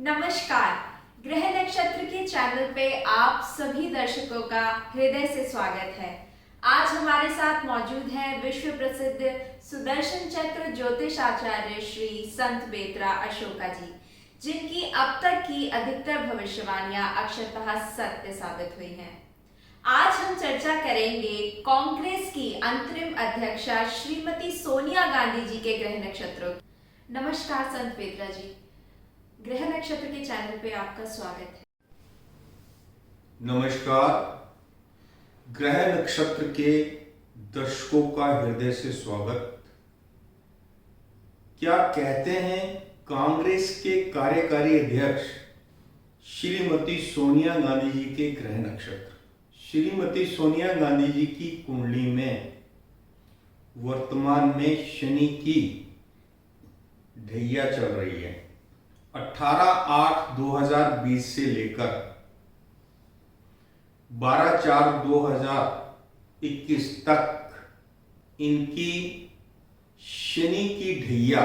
नमस्कार। ग्रह नक्षत्र के चैनल पे आप सभी दर्शकों का हृदय से स्वागत है। आज हमारे साथ मौजूद है विश्व प्रसिद्ध सुदर्शन चक्र ज्योतिष आचार्य श्री संत बेत्रा अशोका जी, जिनकी अब तक की अधिकतर भविष्यवाणियां अक्षरतः सत्य साबित हुई हैं। आज हम चर्चा करेंगे कांग्रेस की अंतरिम अध्यक्षा श्रीमती सोनिया गांधी जी के ग्रह नक्षत्रों। नमस्कार संत बेत्रा जी, ग्रह नक्षत्र के चैनल पे आपका स्वागत है। नमस्कार। ग्रह नक्षत्र के दर्शकों का हृदय से स्वागत। क्या कहते हैं कांग्रेस के कार्यकारी अध्यक्ष श्रीमती सोनिया गांधी जी के ग्रह नक्षत्र। श्रीमती सोनिया गांधी जी की कुंडली में वर्तमान में शनि की ढैया चल रही है। 18/8/2020 से लेकर 12/4/2021 तक इनकी शनि की ढैया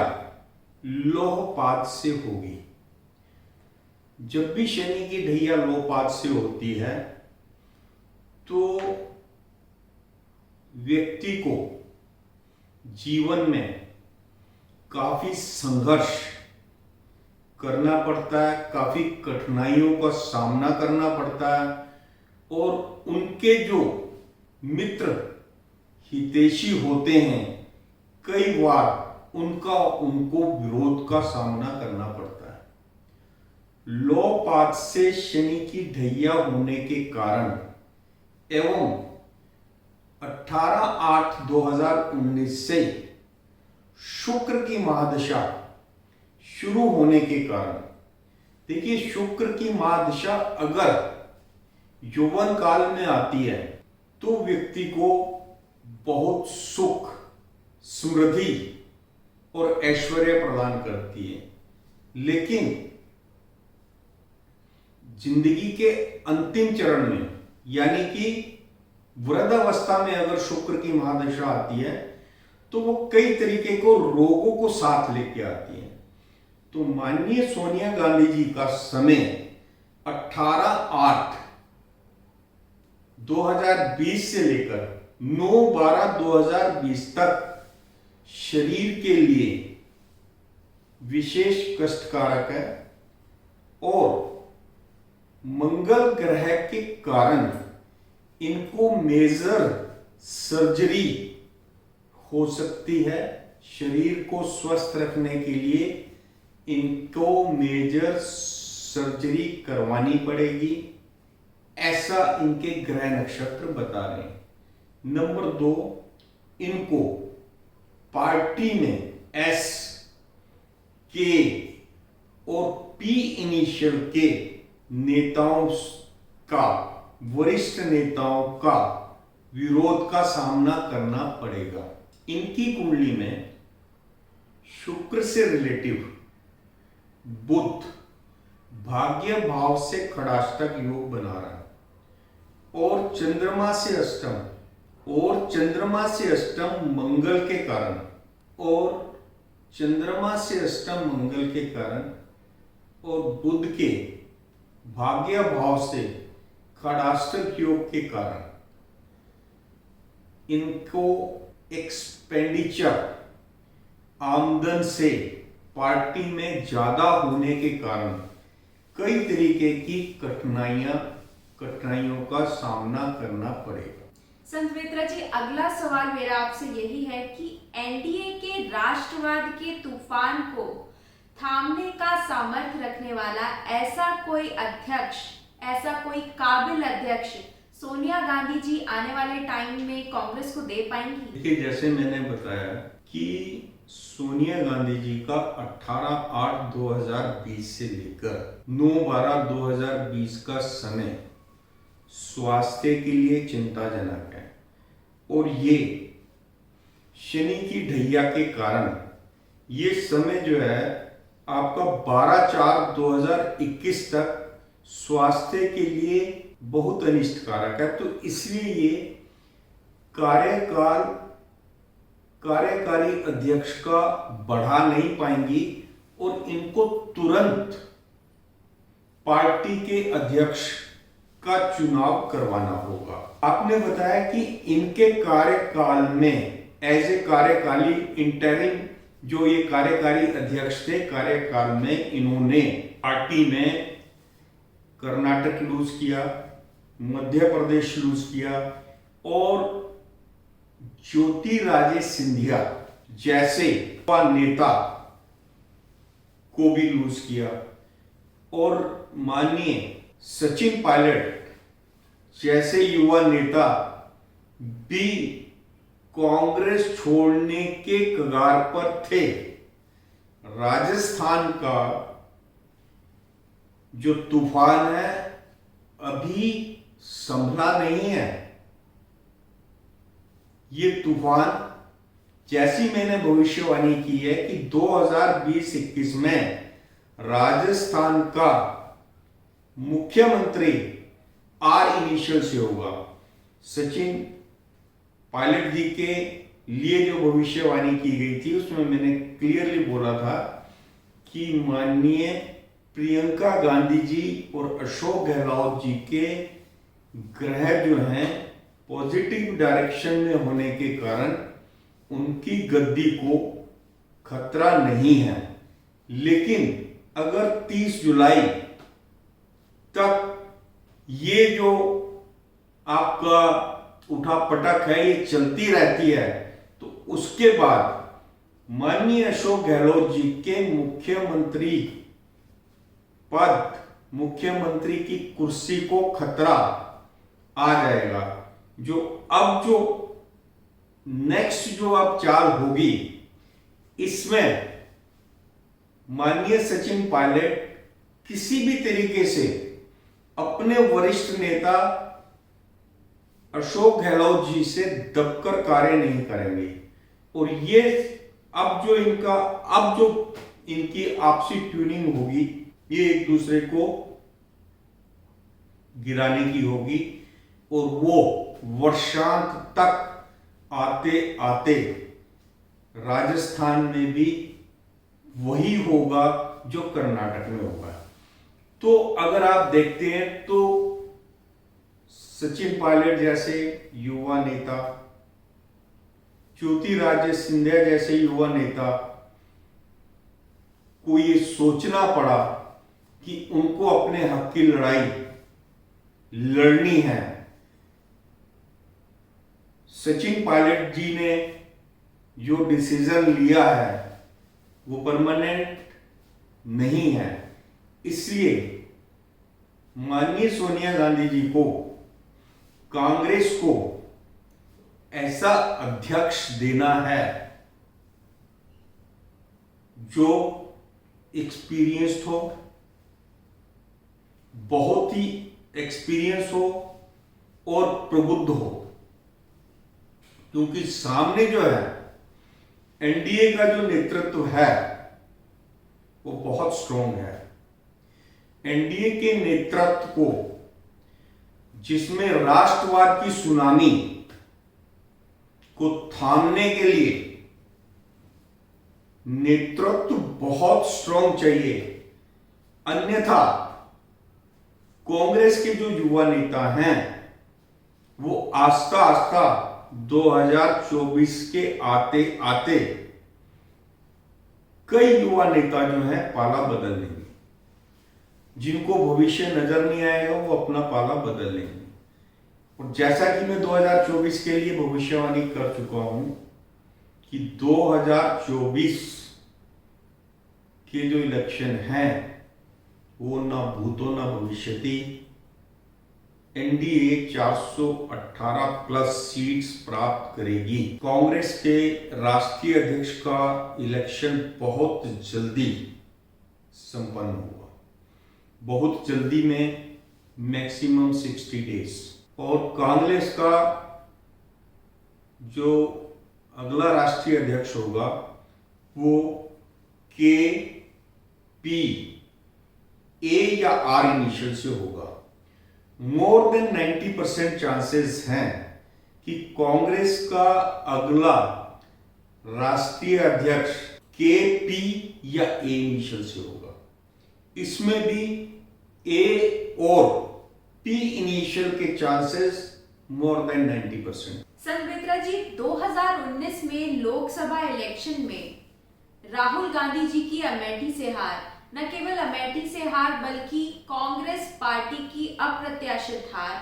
लोहपात से होगी। जब भी शनि की ढैया लोहपात से होती है तो व्यक्ति को जीवन में काफी संघर्ष करना पड़ता है, काफी कठिनाइयों का सामना करना पड़ता है और उनके जो मित्र हितैषी होते हैं कई बार उनको विरोध का सामना करना पड़ता है। लोहपात से शनि की ढैया होने के कारण एवं 18/8/2019 से शुक्र की महादशा शुरू होने के कारण, देखिए शुक्र की महादशा अगर यौवन काल में आती है तो व्यक्ति को बहुत सुख, समृद्धि और ऐश्वर्य प्रदान करती है, लेकिन जिंदगी के अंतिम चरण में यानी कि वृद्धावस्था में अगर शुक्र की महादशा आती है तो वो कई तरीके को रोगों को साथ लेके आती है। तो माननीय सोनिया गांधी जी का समय 18/8/2020 से लेकर 9/12/2020 तक शरीर के लिए विशेष कष्टकारक है और मंगल ग्रह के कारण इनको मेजर सर्जरी हो सकती है। शरीर को स्वस्थ रखने के लिए इनको मेजर सर्जरी करवानी पड़ेगी, ऐसा इनके ग्रह नक्षत्र बता रहे हैं। नंबर 2, इनको पार्टी में एस, के और पी इनिशियल के नेताओं का, वरिष्ठ नेताओं का विरोध का सामना करना पड़ेगा। इनकी कुंडली में शुक्र से रिलेटिव बुध भाग्य भाव से खड़ाष्टक योग बना रहा है और चंद्रमा से अष्टम मंगल के कारण और बुध के भाग्य भाव से खड़ाष्टक योग के कारण इनको एक्सपेंडिचर, आमदन से पार्टी में ज्यादा होने के कारण कई तरीके की कठिनाइयों का सामना करना पड़ेगा। संत बेत्रा जी, अगला सवाल मेरा आपसे यही है कि एनडीए के राष्ट्रवाद के तूफान को थामने का सामर्थ्य रखने वाला ऐसा कोई अध्यक्ष, ऐसा कोई काबिल अध्यक्ष सोनिया गांधी जी आने वाले टाइम में कांग्रेस को दे पाएंगी? देखिए, जैसे मैंने बताया कि सोनिया गांधी जी का 18/8/2020 से लेकर 9/12/2020 का समय स्वास्थ्य के लिए चिंताजनक है और ये शनि की ढैया के कारण ये समय जो है आपका 12/4/2021 तक स्वास्थ्य के लिए बहुत अनिष्टकारक है। तो इसलिए ये कार्यकारी अध्यक्ष का बढ़ा नहीं पाएंगी और इनको तुरंत पार्टी के अध्यक्ष का चुनाव करवाना होगा। आपने बताया कि इनके कार्यकाल में एज ए कार्यकाली इंटरिम जो ये कार्यकारी अध्यक्ष थे, कार्यकाल में इन्होंने पार्टी में कर्नाटक लूज किया, मध्य प्रदेश लूज किया और ज्योतिरादित्य सिंधिया जैसे युवा नेता को भी लूज किया और माननीय सचिन पायलट जैसे युवा नेता भी कांग्रेस छोड़ने के कगार पर थे। राजस्थान का जो तूफान है अभी संभला नहीं है। ये तूफान जैसी मैंने भविष्यवाणी की है कि 2020-21 में राजस्थान का मुख्यमंत्री आर इनिशियल से होगा। सचिन पायलट जी के लिए जो भविष्यवाणी की गई थी उसमें मैंने क्लियरली बोला था कि माननीय प्रियंका गांधी जी और अशोक गहलोत जी के ग्रह जो हैं पॉजिटिव डायरेक्शन में होने के कारण उनकी गद्दी को खतरा नहीं है। लेकिन अगर 30 जुलाई तक ये जो आपका उठा पटक है ये चलती रहती है तो उसके बाद माननीय अशोक गहलोत जी के मुख्यमंत्री पद, मुख्यमंत्री की कुर्सी को खतरा आ जाएगा। जो नेक्स्ट जो अब चाल होगी इसमें माननीय सचिन पायलट किसी भी तरीके से अपने वरिष्ठ नेता अशोक गहलोत जी से दबकर कार्य नहीं करेंगे और ये अब जो इनकी आपसी ट्यूनिंग होगी ये एक दूसरे को गिराने की होगी और वो वर्षांत तक आते आते राजस्थान में भी वही होगा जो कर्नाटक में होगा। तो अगर आप देखते हैं तो सचिन पायलट जैसे युवा नेता, ज्योतिरादित्य सिंधिया जैसे युवा नेता को ये सोचना पड़ा कि उनको अपने हक की लड़ाई लड़नी है। सचिन पायलट जी ने जो डिसीजन लिया है वो परमानेंट नहीं है, इसलिए माननीय सोनिया गांधी जी को कांग्रेस को ऐसा अध्यक्ष देना है जो एक्सपीरियंस्ड हो, बहुत ही एक्सपीरियंस हो और प्रबुद्ध हो, क्योंकि सामने जो है एनडीए का जो नेतृत्व है वो बहुत स्ट्रॉन्ग है। एनडीए के नेतृत्व को जिसमें राष्ट्रवाद की सुनामी को थामने के लिए नेतृत्व बहुत स्ट्रॉन्ग चाहिए, अन्यथा कांग्रेस के जो युवा नेता हैं वो आस्ता आस्ता 2024 के आते आते कई युवा नेता जो हैं पाला बदल लेंगे। जिनको भविष्य नजर नहीं आएगा वो अपना पाला बदल लेंगे। और जैसा कि मैं 2024 के लिए भविष्यवाणी कर चुका हूं कि 2024 के जो इलेक्शन हैं वो ना भूतो ना भविष्यति, एनडीए 418 प्लस सीट्स प्राप्त करेगी। कांग्रेस के राष्ट्रीय अध्यक्ष का इलेक्शन बहुत जल्दी संपन्न होगा, बहुत जल्दी में मैक्सिमम 60 डेज। और कांग्रेस का जो अगला राष्ट्रीय अध्यक्ष होगा वो KP A या R इनिशियल से होगा। मोर देन 90% चांसेस हैं कि कांग्रेस का अगला राष्ट्रीय अध्यक्ष KP या A इनिशियल से होगा। इसमें भी ए और पी इनिशियल के चांसेस मोर देन 90%। संवित्रा जी, 2019 में लोकसभा इलेक्शन में राहुल गांधी जी की अमेठी से हार, न केवल अमेठी से हार बल्कि कांग्रेस पार्टी की अप्रत्याशित हार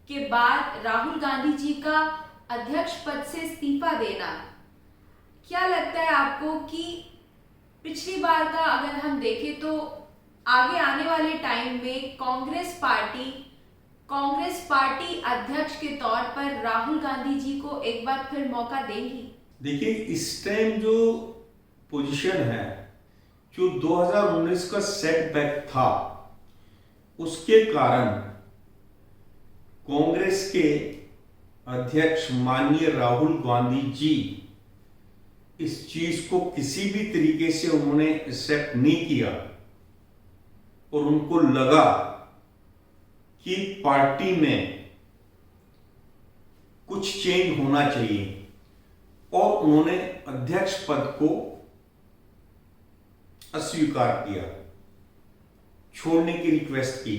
के बाद राहुल गांधी जी का अध्यक्ष पद से इस्तीफा देना, क्या लगता है आपको कि पिछली बार का अगर हम देखें तो आगे आने वाले टाइम में कांग्रेस पार्टी अध्यक्ष के तौर पर राहुल गांधी जी को एक बार फिर मौका देंगी? देखिए, इस टाइम जो पोजीशन है, जो 2019 का सेटबैक था, उसके कारण कांग्रेस के अध्यक्ष माननीय राहुल गांधी जी इस चीज को किसी भी तरीके से उन्होंने एक्सेप्ट नहीं किया और उनको लगा कि पार्टी में कुछ चेंज होना चाहिए और उन्होंने अध्यक्ष पद को अस्वीकार किया, छोड़ने की रिक्वेस्ट की।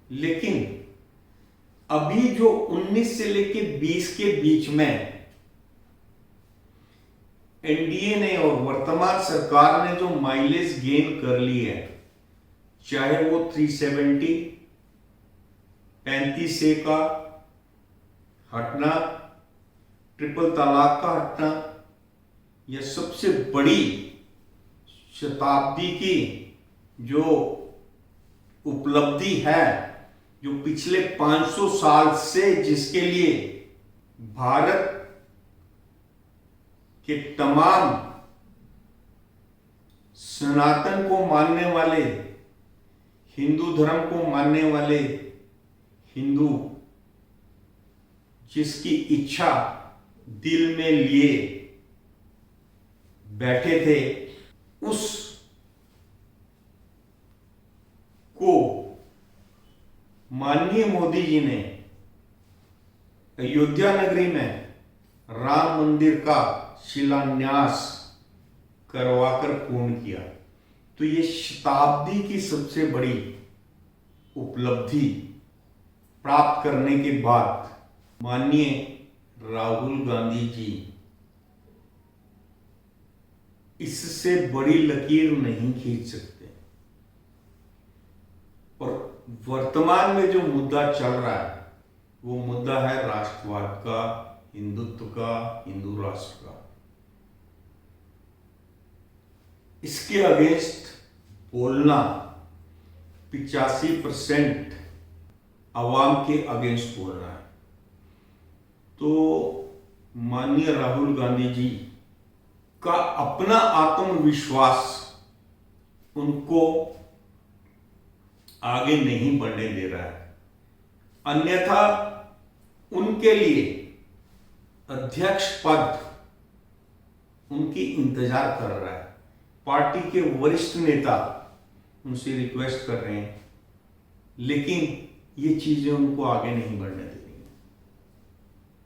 लेकिन अभी जो 19 से लेके 20 के बीच में एनडीए ने और वर्तमान सरकार ने जो माइलेज गेन कर ली है, चाहे वो 370 35A का हटना, ट्रिपल तलाक का हटना, यह सबसे बड़ी शताब्दी की जो उपलब्धि है, जो पिछले 500 साल से जिसके लिए भारत के तमाम सनातन को मानने वाले, हिंदू धर्म को मानने वाले हिंदू जिसकी इच्छा दिल में लिए बैठे थे, उस को माननीय मोदी जी ने अयोध्या नगरी में राम मंदिर का शिलान्यास करवाकर पूर्ण किया। तो ये शताब्दी की सबसे बड़ी उपलब्धि प्राप्त करने के बाद माननीय राहुल गांधी जी इससे बड़ी लकीर नहीं खींच सकते। और वर्तमान में जो मुद्दा चल रहा है वो मुद्दा है राष्ट्रवाद का, हिंदुत्व का, हिंदू राष्ट्र का। इसके अगेंस्ट बोलना 85% आवाम के अगेंस्ट बोलना है। तो माननीय राहुल गांधी जी का अपना आत्मविश्वास उनको आगे नहीं बढ़ने दे रहा है, अन्यथा उनके लिए अध्यक्ष पद उनकी इंतजार कर रहा है। पार्टी के वरिष्ठ नेता उनसे रिक्वेस्ट कर रहे हैं, लेकिन ये चीजें उनको आगे नहीं बढ़ने